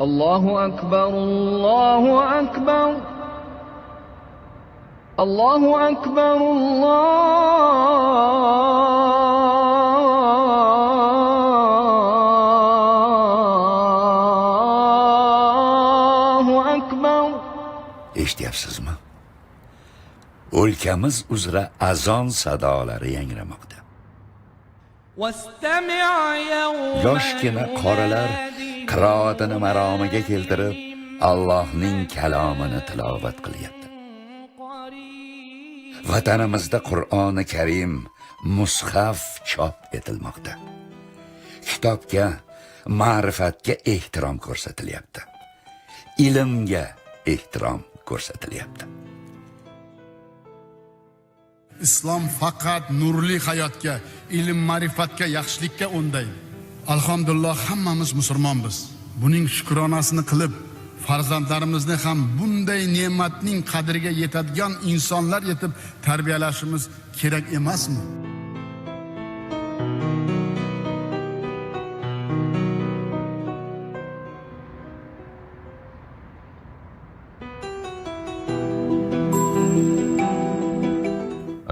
Allohu akbar, Allohu akbar, Allohu akbar, Allohu akbar. Eshityapsizmi? O'lkamiz uzra azon sadolari yangramoqda. Yoshgina qorilar qiroatini maromiga keltirib, Allohning kalomini tilovat qilyapti. Vatanimizda Qur'oni Karim mushaf chop etilmoqda. Kitobga, ma'rifatga ehtirom ko'rsatilyapti. Ilmga ehtirom ko'rsatilyapti. Islom faqat nurli hayotga, ilm ma'rifatga, yaxshilikka undaydi. Alhamdulillah hammamiz musulmonmiz. Buning shukronasini qilib, farzandlarimizni ham bunday ne'matning qadriga yetadigan insonlar etib tarbiyalashimiz kerak emasmi?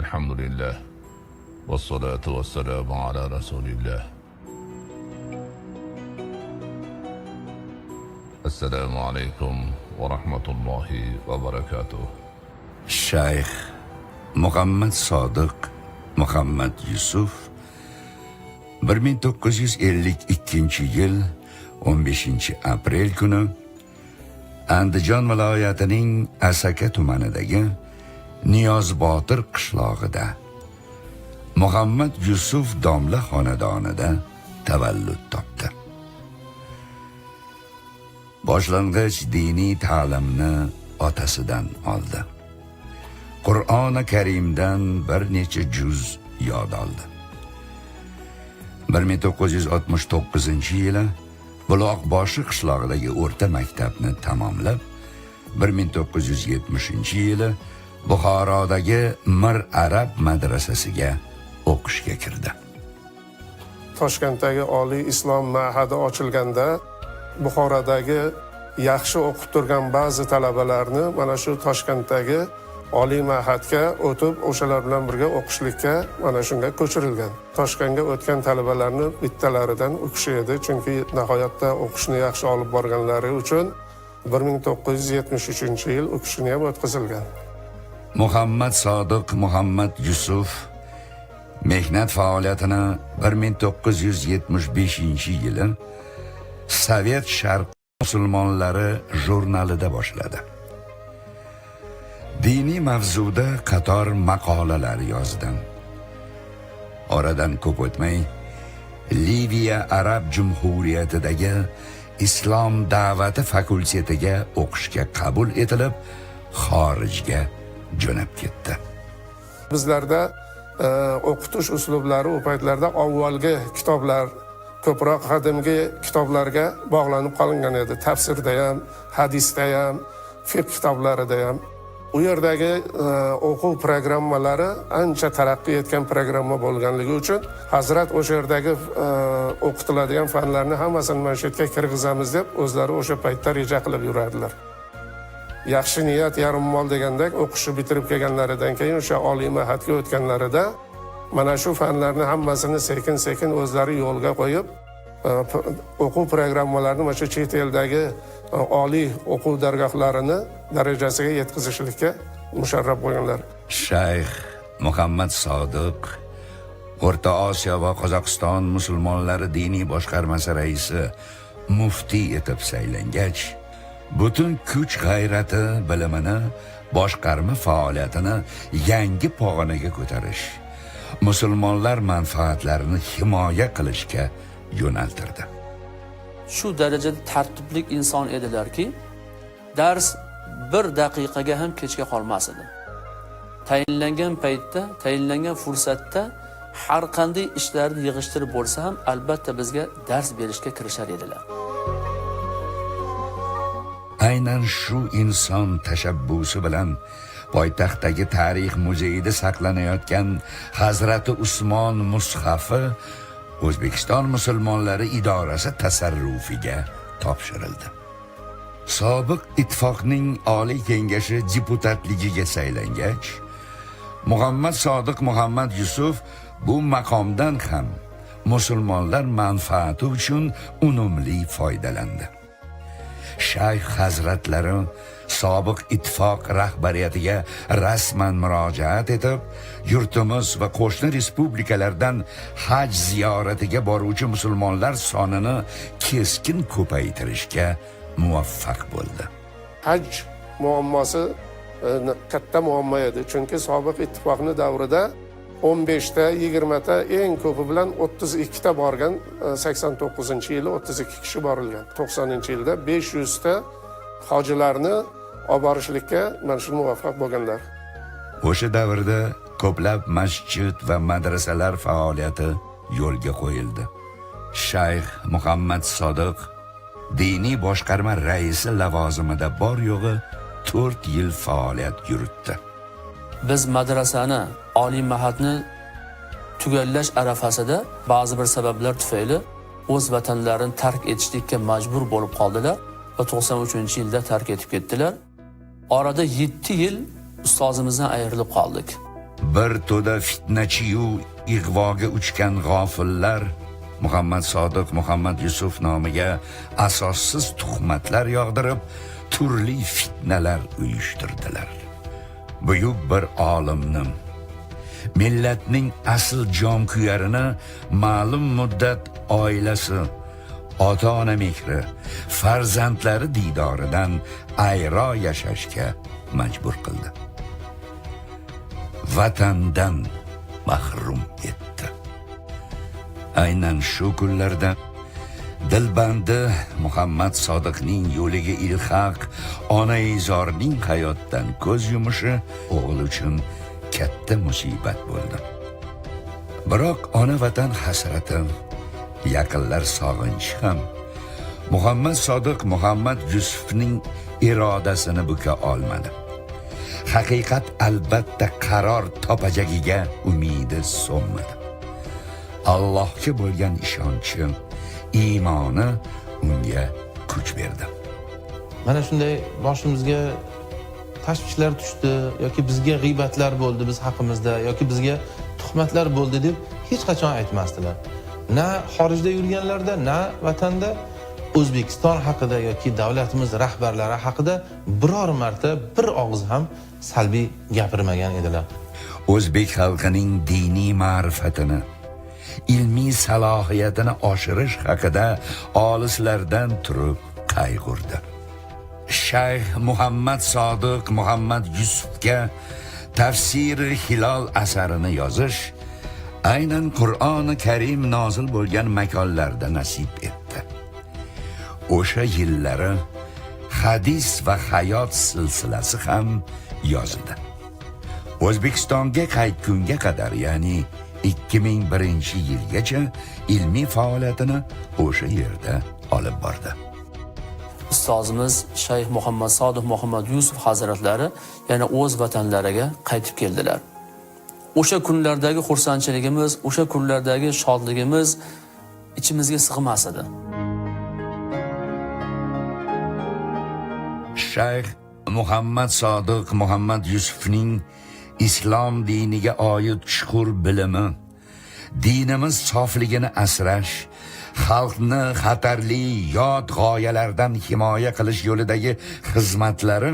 Alhamdulillah. Wassalatu wassalamu ala Rasulillah. Assalomu alaykum va rahmatullohi va barakatuh. Shayx Muhammad Sodiq Muhammad Yusuf 1952-yil 15-aprel kuni Andijon viloyatining Asaka tumanidagi Niyozbotir qishlog'ida Muhammad Yusuf domla xonadonida tavallud topdi. Boshlang'ich diniy ta'limni otasidan oldi. Qur'oni Karimdan bir necha juz yod oldi. 1969-yili Buloqboshi qishlog'idagi o'rta maktabni tamomlab, 1970-yili Buxorodagi Mir Arab madrasasiga o'qishga kirdi. Toshkentdagi Oliy Islom ma'hadi ochilganda Buxorodagi yaxshi o'qib turgan ba'zi talabalarni mana shu Toshkentdagi Oliy ma'hadga o'tib, o'shalar bilan birga o'qishlikka mana shunga ko'chirilgan. Toshkentga o'tgan talabalarni bittalaridan u kishi edi, chunki nihoyatda o'qishni yaxshi olib borganlari uchun 1973-yil u kishini ham o'tkazilgan. Muhammad Sodiq Muhammad Yusuf mehnat faoliyatini 1975-yili Sovet Sharq musulmonlari jurnalida boshladi. Diniy mavzuda qator maqolalar yozdi. Oradan ko'p o'tmay Liviya Arab Jumhuriyatidagi Islom da'vati fakultetiga o'qishga qabul etilib, xorijga jo'nab ketdi. Bizlarda o'qitish uslublari u paytlarda avvalgi kitoblar ko'proq qadimgi kitoblarga bog'lanib qolingan edi. Tafsirda ham, hadisda ham, fiqh kitoblarida ham. U yerdagi o'quv programmalari ancha taraqqiy etgan programma bo'lganligi uchun Hazrat o'sha yerdagi o'qitiladigan fanlarni hammasini mana shu yerga kirgizamiz deb o'zlari o'sha paytda reja qilib yurardilar. Yaxshi niyat yarim mol degandek o'qishni bitirib kelganlaridan keyin o'sha oliy ma'hadga o'tganlarida mana shu fanlarni hammasini sekin-sekin o'zlari yo'lga qo'yib, o'quv programmalarini mana shu chet eldagi oliy o'quv dargohlarini darajasiga yetkazishlikka musharraf bo'lganlar. Shayx Muhammad Sodiq O'rta Osiyo va Qozog'iston musulmonlari diniy boshqarmasi raisi muftiy etib saylangach, butun kuch g'ayrati, bilimini, boshqarma faoliyatini yangi pog'onaga ko'tarish, musulmonlar manfaatlarini himoya qilishga yo'naltirdi. Shu darajada tartiblik inson edilarki, dars bir daqiqaga ham kechga qolmas edi. Tayinlangan paytda, tayinlangan fursatda har qanday ishlarni yig'ishtirib bo'lsa ham albatta bizga dars berishga kirishar edilar. Aynan shu inson tashabbusi bilan poytaxtdagi tarix muzeyida saqlanayotgan Hazrati Usmon mushafi O'zbekiston musulmonlari idorasi tasarrufiga topshirildi. Sobiq ittifoqning Oliy Kengashi deputatligiga saylangach, Muhammad Sodiq Muhammad Yusuf bu maqomdan ham musulmonlar manfaati uchun unumli foydalandi. Shayx hazratlari sobiq ittifoq rahbariyatiga rasman murojaat etib, yurtimiz va qo'shni respublikalardan haj ziyoratiga boruvchi musulmonlar sonini keskin ko'paytirishga muvaffaq bo'ldi. Haj muammosi katta muammo edi, chunki sobiq ittifoqni davrida 15 ta, 20 ta, eng ko'pi bilan 32 ta borgan, 89-yili 32 kishi borilgan. 90-yilda 500 ta hojilarni olib borishlikka mana shu muvaffaq bo'lganlar. O'sha davrda ko'plab masjid va madrasalar faoliyati yo'lga qo'yildi. Shayx Muhammad Sodiq diniy boshqarma raisi lavozimida bor yo'g'i 4 yil faoliyat yuritdi. Biz madrasani, oliy ma'hadni tugallash arafasida ba'zi bir sabablar tufayli o'z vatanlarini tark etishlikka majbur bo'lib qoldilar va 93-yilda tark etib ketdilar. Orada 7 yil ustozimizdan ayrilib qoldik. Bir to'da fitnachi-yu ig'voga uchgan g'ofillar Muhammad Sodiq Muhammad Yusuf nomiga asossiz tuhmatlar yog'dirib, turli fitnalar uyushtirdilar. Buyuk bir olimni, millatning asl jonkuyarini ma'lum muddat oilasi, ota-ona mehri, farzandlari diydoridan ayro yashashga majbur qildi. Vatandan mahrum etdi. Aynan shu kunlarda dilbandi Muhammad Sodiqning yo'liga ilhaq onaizorning hayotdan ko'z yumishi o'g'il uchun katta musibat bo'ldi. Biroq ona vatan hasrati, yaqinlar sog'inchi ham Muhammad Sodiq Muhammad Yusufning irodasini buka olmadi. Haqiqat albatta qaror topajagiga umidi so'nmadi. Allohga bo'lgan ishonchi, iymoni unga kuch berdi. Mana shunday boshimizga tashvishlar tushdi yoki bizga g'iybatlar bo'ldi biz haqimizda yoki bizga tuhmatlar bo'ldi deb hech qachon aytmasdilar. Na xorijda yurganlarda, na vatanda O'zbekiston haqida yoki davlatimiz rahbarlari haqida biror marta bir og'iz ham salbiy gapirmagan edilar. O'zbek xalqining diniy ma'rifatini, ilmiy salohiyatini oshirish haqida olislardan turib qayg'urdi. Shayx Muhammad Sodiq Muhammad Yusufga Tafsiri Hilol asarini yozish aynan Qur'oni Karim nozil bo'lgan makonlarda nasib etdi. O'sha yillari hadis va hayot silsilasi ham yozildi. O'zbekistonga qaytgunga qadar, ya'ni 2001-yilgacha ilmiy faoliyatini o'sha yerda olib bordi. Ustozimiz Shayx Muhammad Sodiq Muhammad Yusuf hazratlari yana o'z vatanlariga qaytib keldilar. O'sha kunlardagi xursandchiligimiz, o'sha kunlardagi shodligimiz ichimizga sig'mas edi. Shayx Muhammad Sodiq Muhammad Yusufning islom diniga oid chuqur bilimi, dinimiz sofligini asrash, xalqni xatarli yot g'oyalardan himoya qilish yo'lidagi xizmatlari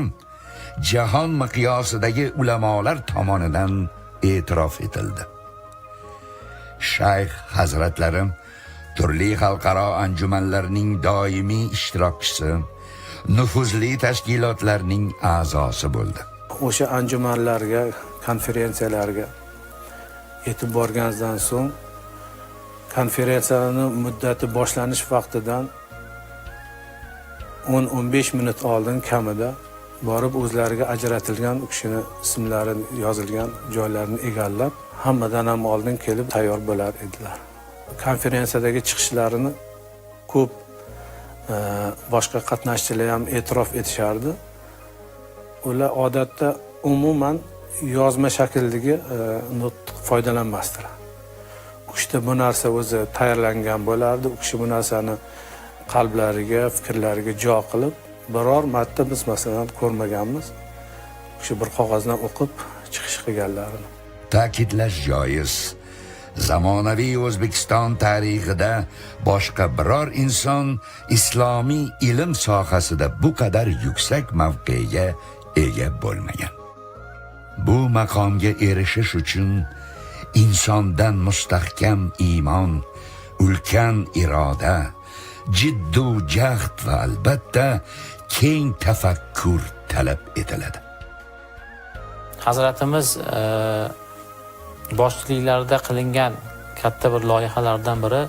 jahon miqyosidagi ulamolar tomonidan e'tirof etildi. Shayx hazratlari turli xalqaro anjumanlarning doimiy ishtirokchisi, nufuzli tashkilotlarning a'zosi bo'ldi. O'sha anjumanlarga, konferensiyalarga yetib borgandan so'ng konferensiyaning muddati boshlanish vaqtidan 10-15 minut oldin kamida borib o'zlariga ajratilgan u kishini ismlari yozilgan joylarni egallab, hammadan ham oldin kelib tayyor bo'lar edilar. Konferensiyadagi chiqishlarini ko'p boshqa qatnashchilar ham e'tirof etishardi. Ular odatda umuman yozma shakldagi nutq foydalanmasdilar. U kishida bu narsa o'zi tayyorlangan bo'lardi. U kishi bu narsani qalblariga, fikrlariga jo qilib biror marta biz masalan ko'rmaganmiz. Shu bir qog'ozdan o'qib chiqish qilganlarini. Ta'kidlash joiz, zamonaviy O'zbekiston tarixida boshqa biror inson islomiy ilm sohasida bu qadar yuksak mavqega ega bo'lmagan. Bu maqomga erishish uchun insondan mustahkam iymon, ulkan iroda, jiddu jahd va albatta keng tafakkur talab etiladi. Hazratimiz boshchiliklarida qilingan katta bir loyihalardan biri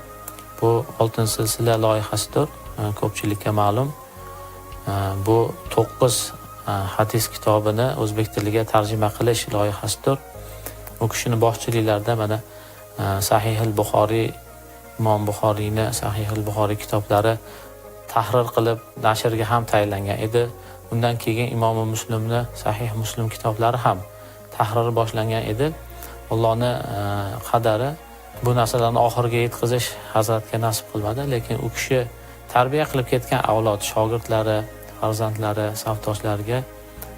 bu Oltin silsila loyihasidir. Ko'pchilikka ma'lum. Bu 9 hadis kitobini o'zbek tiliga tarjima qilish loyihasidir. U kishining boshchiliklarida mana Sahih al-Buxoriy, Imom Buxoriyni Sahih al-Buxoriy kitoblari tahrir qilib nashrga ham tayinlangan edi. Undan keyin Imom Muslimni Sahih Muslim kitoblari ham tahriri boshlangan edi. Allohning qadari bu narsalarni oxiriga yetkazish Hazratga nasib qilmadi, lekin u kishi tarbiya qilib ketgan avlod, shogirdlari, farzandlari, safdoshlariga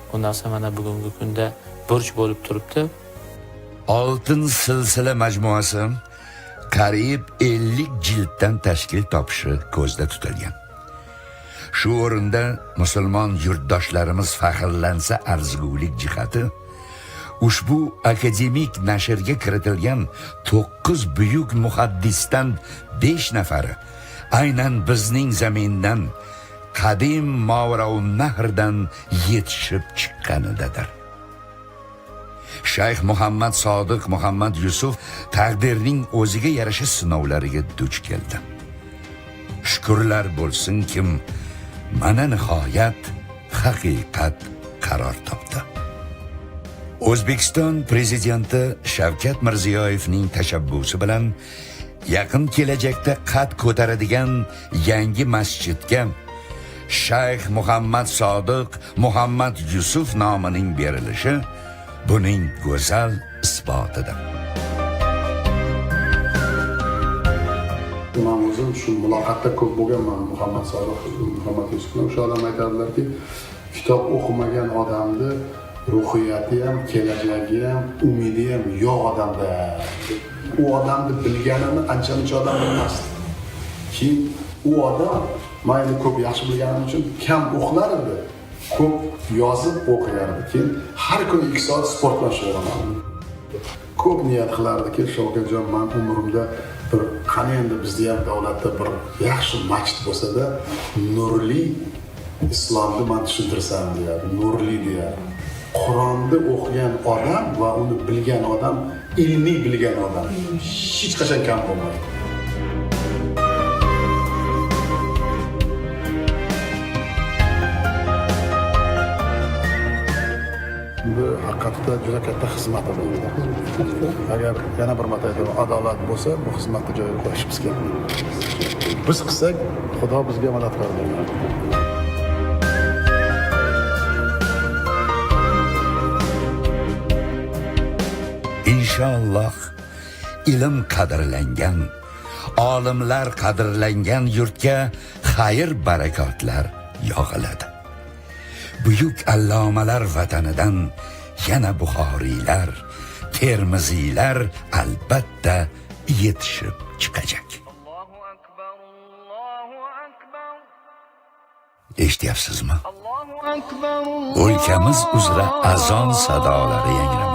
bu narsa mana bugungi kunda burch bo'lib turibdi. Oltin silsila majmuasi qariyb 50 jilddan tashkil topishi ko'zda tutilgan. Shu o'rinda musulmon yurtdoshlarimiz faxrlansa arzigulik jihati, ushbu akademik nashrga kiritilgan 9 buyuk muhaddisdan 5 nafari aynan bizning zamindan, qadim Mavraun Nahrdan yetishib chiqqanidadir. Shayx Muhammad Sodiq Muhammad Yusuf taqdirning o'ziga yarasha sinovlariga duch keldi. Shukrlar bo'lsin kim mana nihoyat haqiqat qaror topdi. O'zbekiston prezidenti Shavkat Mirziyoyevning tashabbusi bilan yaqin kelajakda qad ko'taradigan yangi masjidga Shayx Muhammad Sodiq Muhammad Yusuf nomining berilishi buning go'zal isbotidir. Men o'zim shu muloqotda ko'p bo'lganman Muhammad Sodiq Muhammad Yusuf bilan. O'sha odam aytadilarki, kitob o'qimagan odamni ruhiyati ham, kelajagi ham, umidi ham yo'q odamda. U odamni bilganini ancha-muncha odam bilmasdi. Keyin u odam mayli ko'p yaxshi bilganim uchun kam o'qilar edi. Ko'p yozib o'qirardi. Keyin har kuni 2 soat sport bilan shug'ullanardi. Ko'p niyat qilardiki, Shavkatjon, men umrimda bir qani endi bizda ham davlatda bir yaxshi masjid bo'lsa-da, nurli islomni men tushuntirsam deyardi. Nurli deyardi. Qur'onni o'qigan odam va uni bilgan odam, ilmiy bilgan odam hech qachon kam bo'lmaydi. Bu haqiqatda juda katta xizmat bo'ldi. Agar yana bir marta aytaman, adolat bo'lsa, bu xizmatni joyiga qo'yishimiz kerak. Biz qilsak, Xudo bizga madadkor bo'ladi. Inshaalloh ilm qadrlangan, olimlar qadrlangan yurtga xayr barakotlar yog'iladi. Buyuk allomalar vatanidan yana Buxoriylar, Termiziylar albatta yetishib chiqajak. Eshityapsizmi? O'lkamiz uzra azon sadolari yangraydi.